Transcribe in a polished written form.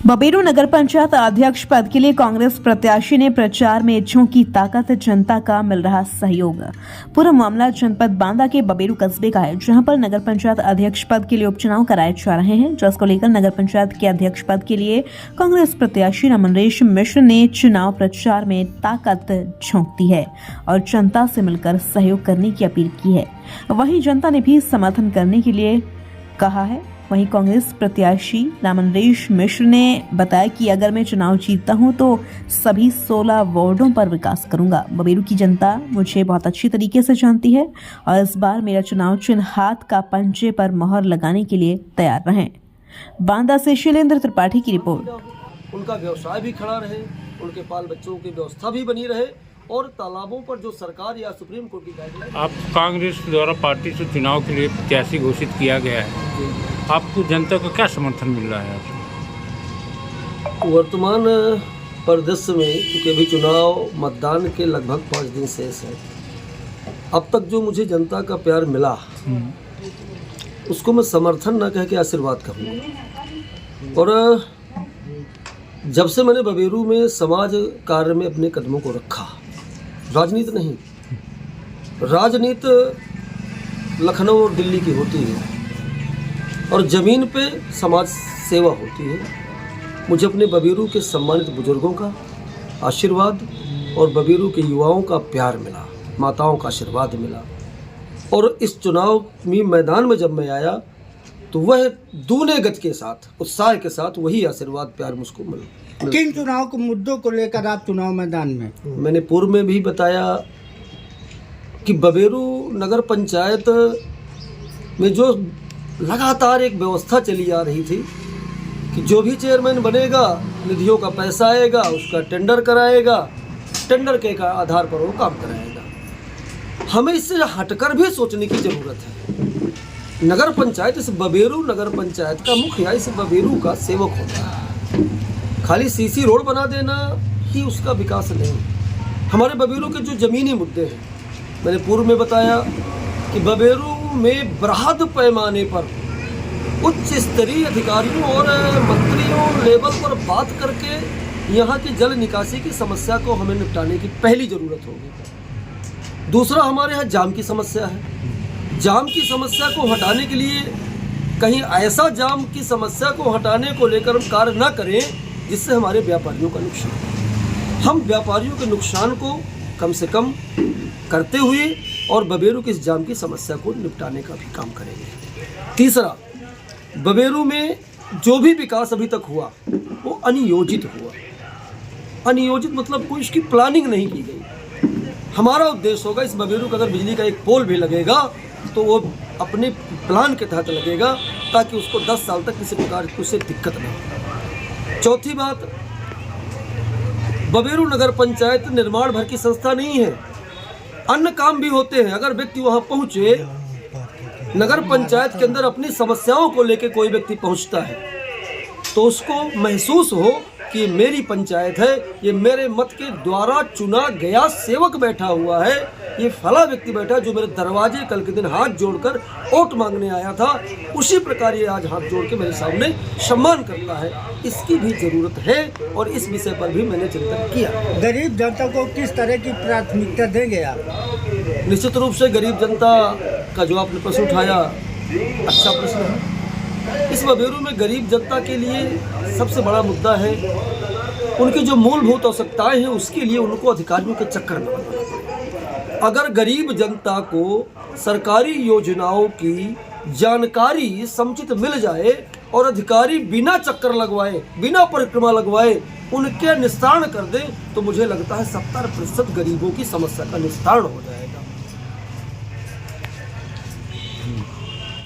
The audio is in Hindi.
बबेरू नगर पंचायत अध्यक्ष पद के लिए कांग्रेस प्रत्याशी ने प्रचार में झोंकी ताकत, जनता का मिल रहा सहयोग। पूरा मामला जनपद बांदा के बबेरू कस्बे का है, जहां पर नगर पंचायत अध्यक्ष पद के लिए उपचुनाव कराए जा रहे हैं, जिसको लेकर नगर पंचायत के अध्यक्ष पद के लिए कांग्रेस प्रत्याशी नमनरेश मिश्र ने चुनाव प्रचार में ताकत झोंक दी है और जनता से मिलकर सहयोग करने की अपील की है। वहीं जनता ने भी समर्थन करने के लिए कहा है। वहीं कांग्रेस प्रत्याशी नमनरेश मिश्र ने बताया कि अगर मैं चुनाव जीतता हूं तो सभी 16 वार्डों पर विकास करूंगा। बबेरू की जनता मुझे बहुत अच्छी तरीके से जानती है और इस बार मेरा चुनाव चिन्ह हाथ का पंजे पर मोहर लगाने के लिए तैयार रहें। बांदा से शैलेंद्र त्रिपाठी की रिपोर्ट। उनका व्यवसाय भी खड़ा रहे, उनके बाल बच्चों की व्यवस्था भी बनी रहे और तालाबों पर जो सरकार या सुप्रीम कोर्ट की गाइडलाइन। आप कांग्रेस द्वारा पार्टी से चुनाव के लिए प्रत्याशी घोषित किया गया है, आपको जनता का क्या समर्थन मिल रहा है? वर्तमान परिदृश्य में क्योंकि अभी चुनाव मतदान के लगभग 5 दिन शेष है, अब तक जो मुझे जनता का प्यार मिला उसको मैं समर्थन न कह के आशीर्वाद कहूँगा। और जब से मैंने बबेरू में समाज कार्य में अपने कदमों को रखा, राजनीति नहीं, राजनीति लखनऊ और दिल्ली की होती है और ज़मीन पे समाज सेवा होती है। मुझे अपने बबेरू के सम्मानित बुजुर्गों का आशीर्वाद और बबेरू के युवाओं का प्यार मिला, माताओं का आशीर्वाद मिला और इस चुनाव में मैदान में जब मैं आया तो वह दूने गति के साथ, उत्साह के साथ वही आशीर्वाद प्यार मुझको मिला। किन चुनाव के मुद्दों को लेकर आप चुनाव मैदान में? मैंने पूर्व में भी बताया कि बबेरू नगर पंचायत में जो लगातार एक व्यवस्था चली आ रही थी कि जो भी चेयरमैन बनेगा निधियों का पैसा आएगा, उसका टेंडर कराएगा, टेंडर के आधार पर वो काम कराएगा। हमें इससे हटकर भी सोचने की ज़रूरत है। नगर पंचायत इस बबेरू नगर पंचायत का मुखिया इस बबेरू का सेवक होता है। खाली सीसी रोड बना देना ही उसका विकास नहीं। हमारे बबेरू के जो ज़मीनी मुद्दे हैं, मैंने पूर्व में बताया कि बबेरू में बृहद पैमाने पर उच्च स्तरीय अधिकारियों और मंत्रियों लेवल पर बात करके यहाँ की जल निकासी की समस्या को हमें निपटाने की पहली ज़रूरत होगी। दूसरा, हमारे यहाँ जाम की समस्या है। जाम की समस्या को हटाने के लिए कहीं ऐसा जाम की समस्या को हटाने को लेकर हम कार्य न करें जिससे हमारे व्यापारियों का नुकसान हो। हम व्यापारियों के नुकसान को कम से कम करते हुए और बबेरू की इस जाम की समस्या को निपटाने का भी काम करेंगे। तीसरा, बबेरू में जो भी विकास अभी तक हुआ वो अनियोजित हुआ। अनियोजित मतलब कोई इसकी प्लानिंग नहीं की गई। हमारा उद्देश्य होगा इस बबेरू का अगर बिजली का एक पोल भी लगेगा तो वो अपने प्लान के तहत लगेगा ताकि उसको 10 साल तक किसी प्रकार की उससे दिक्कत न हो। चौथी बात, बबेरू नगर पंचायत निर्माण भर की संस्था नहीं है, अन्य काम भी होते हैं। अगर व्यक्ति वहाँ पहुँचे, नगर पंचायत के अंदर अपनी समस्याओं को लेकर कोई व्यक्ति पहुँचता है तो उसको महसूस हो कि मेरी पंचायत है, ये मेरे मत के द्वारा चुना गया सेवक बैठा हुआ है, ये फला व्यक्ति बैठा जो मेरे दरवाजे कल के दिन हाथ जोड़कर वोट मांगने आया था, उसी प्रकार ये आज हाथ जोड़ के मेरे सामने सम्मान करता है। इसकी भी ज़रूरत है और इस विषय पर भी मैंने चिंतन किया। गरीब जनता को किस तरह की प्राथमिकता देंगे आप? निश्चित रूप से गरीब जनता का जो आपने प्रश्न उठाया, अच्छा प्रश्न है। इस बबेरू में गरीब जनता के लिए सबसे बड़ा मुद्दा है उनकी जो मूलभूत आवश्यकताएं हैं उसके लिए उनको अधिकारियों के चक्कर में लगाना पड़ेगा। अगर गरीब जनता को सरकारी योजनाओं की जानकारी समुचित मिल जाए और अधिकारी बिना चक्कर लगवाए, बिना परिक्रमा लगवाए उनके निस्तारण कर दें तो मुझे लगता है 70% गरीबों की समस्या का निस्तारण हो जाएगा।